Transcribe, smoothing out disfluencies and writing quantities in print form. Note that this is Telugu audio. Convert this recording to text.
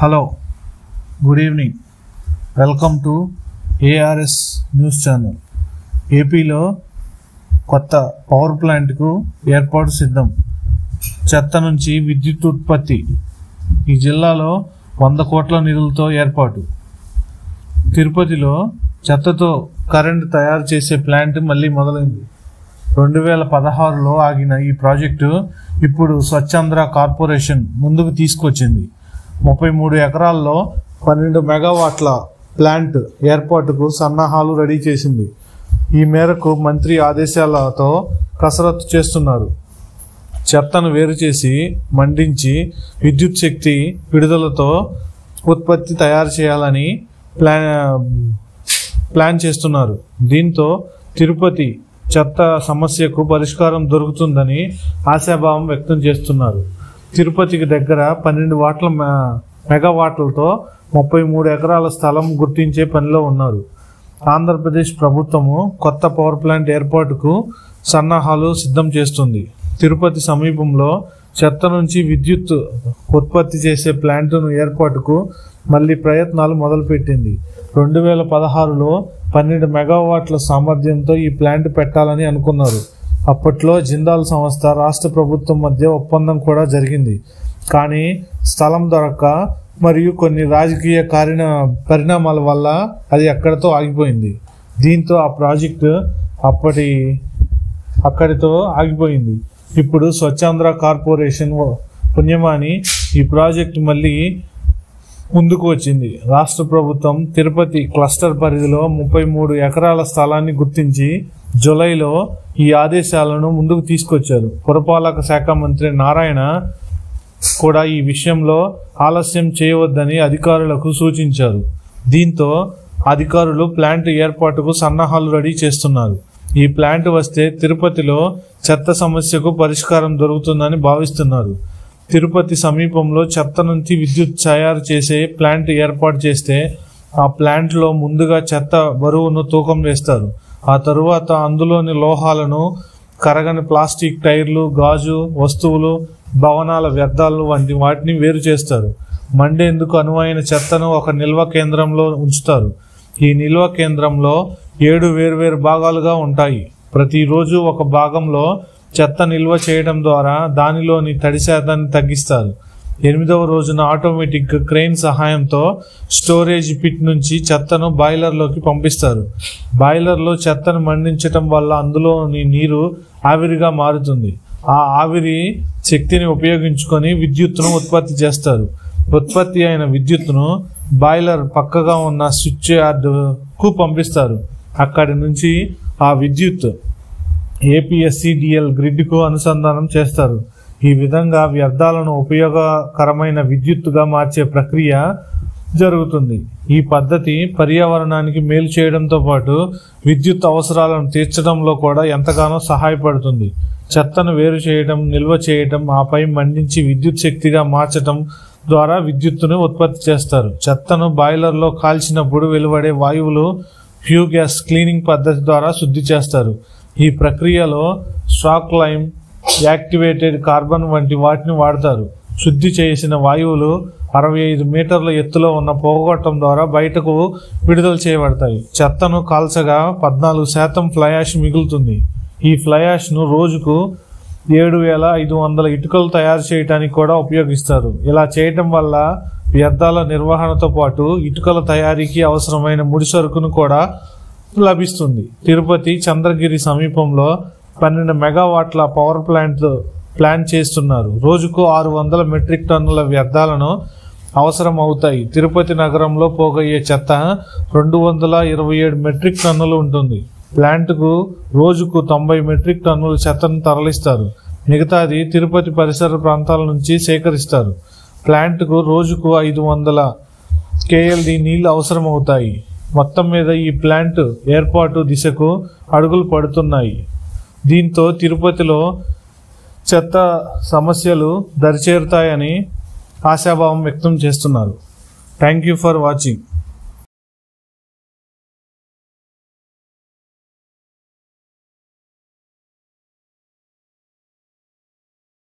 Hello, good evening. Welcome to ARS news channel. ఏపీలో కొత్త పవర్ ప్లాంట్కు ఏర్పాటు సిద్ధం. చెత్త నుంచి విద్యుత్ ఉత్పత్తి. ఈ జిల్లాలో 100 కోట్ల నిధులతో ఏర్పాటు. తిరుపతిలో చెత్తతో కరెంటు తయారు చేసే ప్లాంట్ మళ్ళీ మొదలైంది. 2016లో ఆగిన ఈ ప్రాజెక్టు ఇప్పుడు స్వచ్ఛాంధ్ర కార్పొరేషన్ ముందుకు తీసుకొచ్చింది. 33 ఎకరాల్లో 12 మెగావాట్ల ప్లాంట్ ఏర్పాటుకు సన్నాహాలు రెడీ చేసింది. ఈ మేరకు మంత్రి ఆదేశాలతో కసరత్తు చేస్తున్నారు. చెత్తను వేరు చేసి మండించి విద్యుత్ శక్తి విడుదలతో ఉత్పత్తి తయారు చేయాలని ప్లాన్ చేస్తున్నారు. దీంతో తిరుపతి చెత్త సమస్యకు పరిష్కారం దొరుకుతుందని ఆశాభావం వ్యక్తం చేస్తున్నారు. తిరుపతికి దగ్గర 12 మెగావాట్లతో 33 ఎకరాల స్థలం గుర్తించే పనిలో ఉన్నారు. ఆంధ్రప్రదేశ్ ప్రభుత్వము కొత్త పవర్ ప్లాంట్ ఏర్పాటుకు సన్నాహాలు సిద్ధం చేస్తుంది. తిరుపతి సమీపంలో చెత్త నుంచి విద్యుత్ ఉత్పత్తి చేసే ప్లాంటును ఏర్పాటుకు మళ్ళీ ప్రయత్నాలు మొదలుపెట్టింది. 2016లో 12 మెగావాట్ల సామర్థ్యంతో ఈ ప్లాంట్ పెట్టాలని అనుకున్నారు. అప్పట్లో జిందాల్ సంస్థ రాష్ట్ర ప్రభుత్వం మధ్య ఒప్పందం కూడా జరిగింది. కానీ స్థలం దొరక్క మరియు కొన్ని రాజకీయ పరిణామాల వల్ల అది అక్కడితో ఆగిపోయింది. దీంతో ఆ ప్రాజెక్టు అక్కడితో ఆగిపోయింది. ఇప్పుడు స్వచ్ఛాంధ్ర కార్పొరేషన్ పుణ్యమాని ఈ ప్రాజెక్టు మళ్ళీ ముందుకు వచ్చింది. రాష్ట్ర ప్రభుత్వం తిరుపతి క్లస్టర్ పరిధిలో 33 ఎకరాల స్థలాన్ని గుర్తించి జూలైలో ఈ ఆదేశాలను ముందుకు తీసుకొచ్చారు. పురపాలక శాఖ మంత్రి నారాయణ కూడా ఈ విషయంలో ఆలస్యం చేయవద్దని అధికారులకు సూచించారు. దీంతో అధికారులు ప్లాంట్ ఏర్పాటుకు సన్నాహాలు రెడీ చేస్తున్నారు. ఈ ప్లాంట్ వస్తే తిరుపతిలో చెత్త సమస్యకు పరిష్కారం దొరుకుతుందని భావిస్తున్నారు. తిరుపతి సమీపంలో చెత్త నుంచి విద్యుత్ తయారు చేసే ప్లాంట్ ఏర్పాటు చేస్తే ఆ ప్లాంట్లో ముందుగా చెత్త బరువును తూకం వేస్తారు. ఆ తరువాత అందులోని లోహాలను, కరగని ప్లాస్టిక్, టైర్లు, గాజు వస్తువులు, భవనాల వ్యర్థాలు వంటి వాటిని వేరు చేస్తారు. మండేందుకు అనువైన చెత్తను ఒక నిల్వ కేంద్రంలో ఉంచుతారు. ఈ నిల్వ కేంద్రంలో 7 వేర్వేరు భాగాలుగా ఉంటాయి. ప్రతిరోజు ఒక భాగంలో చెత్త నిల్వ చేయడం ద్వారా దానిలోని తడి శాతాన్ని తగ్గిస్తారు. 8వ రోజున ఆటోమేటిక్ క్రెయిన్ సహాయంతో స్టోరేజ్ పిట్ నుంచి చెత్తను బాయిలర్లోకి పంపిస్తారు. బాయిలర్లో చెత్తను మండించటం వల్ల అందులోని నీరు ఆవిరిగా మారుతుంది. ఆ ఆవిరి శక్తిని ఉపయోగించుకొని విద్యుత్తును ఉత్పత్తి చేస్తారు. ఉత్పత్తి అయిన విద్యుత్తును బాయిలర్ పక్కగా ఉన్న స్విచ్ యార్డుకు పంపిస్తారు. అక్కడి నుంచి ఆ విద్యుత్ APSCDL గ్రిడ్కు అనుసంధానం చేస్తారు. ఈ విధంగా వ్యర్థాలను ఉపయోగకరమైన విద్యుత్తుగా మార్చే ప్రక్రియ జరుగుతుంది. ఈ పద్ధతి పర్యావరణానికి మేలు చేయడంతో పాటు విద్యుత్ అవసరాలను తీర్చడంలో కూడా ఎంతగానో సహాయపడుతుంది. చెత్తను వేరు చేయడం, నిల్వ చేయడం, ఆపై మండించి విద్యుత్ శక్తిగా మార్చడం ద్వారా విద్యుత్తును ఉత్పత్తి చేస్తారు. చెత్తను బాయిలర్లో కాల్చినప్పుడు వెలువడే వాయువులు ఫ్యూ గ్యాస్ క్లీనింగ్ పద్ధతి ద్వారా శుద్ధి చేస్తారు. ఈ ప్రక్రియలో స్ట్రాక్ లైమ్, యాక్టివేటెడ్ కార్బన్ వంటి వాటిని వాడతారు. శుద్ధి చేసిన వాయువులు 65 మీటర్ల ఎత్తులో ఉన్న పొగగొట్టం ద్వారా బయటకు విడుదల చేయబడతాయి. చెత్తను కాల్చగా 14% ఫ్లై యాష్ మిగులుతుంది. ఈ ఫ్లై యాష్ను రోజుకు 7,500 ఇటుకలు తయారు చేయడానికి కూడా ఉపయోగిస్తారు. ఇలా చేయటం వల్ల వ్యర్థాల నిర్వహణతో పాటు ఇటుకల తయారీకి అవసరమైన ముడి సరుకును కూడా లభిస్తుంది. తిరుపతి చంద్రగిరి సమీపంలో 12 మెగావాట్ల పవర్ ప్లాంట్ చేస్తున్నారు. రోజుకు 600 మెట్రిక్ టన్నుల వ్యర్థాలను అవసరం అవుతాయి. తిరుపతి నగరంలో పోగయ్యే చెత్త 227 మెట్రిక్ టన్నులు ఉంటుంది. ప్లాంట్కు రోజుకు 90 మెట్రిక్ టన్నుల చెత్తను తరలిస్తారు. మిగతాది తిరుపతి పరిసర ప్రాంతాల నుంచి సేకరిస్తారు. ప్లాంట్కు రోజుకు 500 KLD నీళ్లు అవసరం అవుతాయి. మొత్తం మీద ఈ ప్లాంట్ ఏర్పాటు దిశకు అడుగులు పడుతున్నాయి. దీంతో తిరుపతిలో చెత్త సమస్యలు దరిచేరుతాయని ఆశాభావం వ్యక్తం చేస్తున్నారు. Thank you for watching.